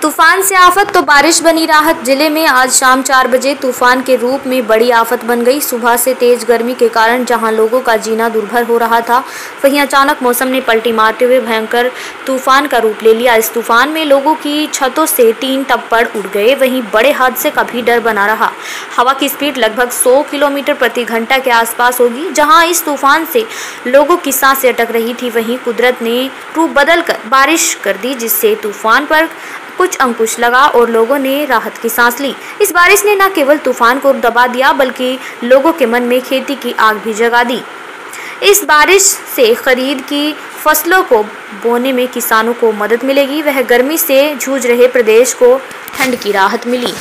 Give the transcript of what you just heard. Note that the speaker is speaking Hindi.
तूफान से आफत तो बारिश बनी राहत। जिले में आज शाम 4 बजे तूफान के रूप में बड़ी आफत बन गई। सुबह से तेज गर्मी के कारण जहां लोगों का जीना दुर्भर हो रहा था, वहीं अचानक मौसम ने पलटी मारते हुए भयंकर तूफान का रूप ले लिया। इस तूफान में लोगों की छतों से टीन टप्पड़ उड़ गए। वहीं बड़े हादसे का भी डर बना रहा। हवा की स्पीड लगभग 100 किलोमीटर प्रति घंटा के आसपास होगी। जहां इस तूफान से लोगों की सांसें अटक रही थी, वहीं कुदरत ने रूप बदलकर बारिश कर दी, जिससे तूफान पर कुछ अंकुश लगा और लोगों ने राहत की सांस ली। इस बारिश ने न केवल तूफान को दबा दिया, बल्कि लोगों के मन में खेती की आग भी जगा दी। इस बारिश से खरीद की फसलों को बोने में किसानों को मदद मिलेगी। वह गर्मी से जूझ रहे प्रदेश को ठंड की राहत मिली।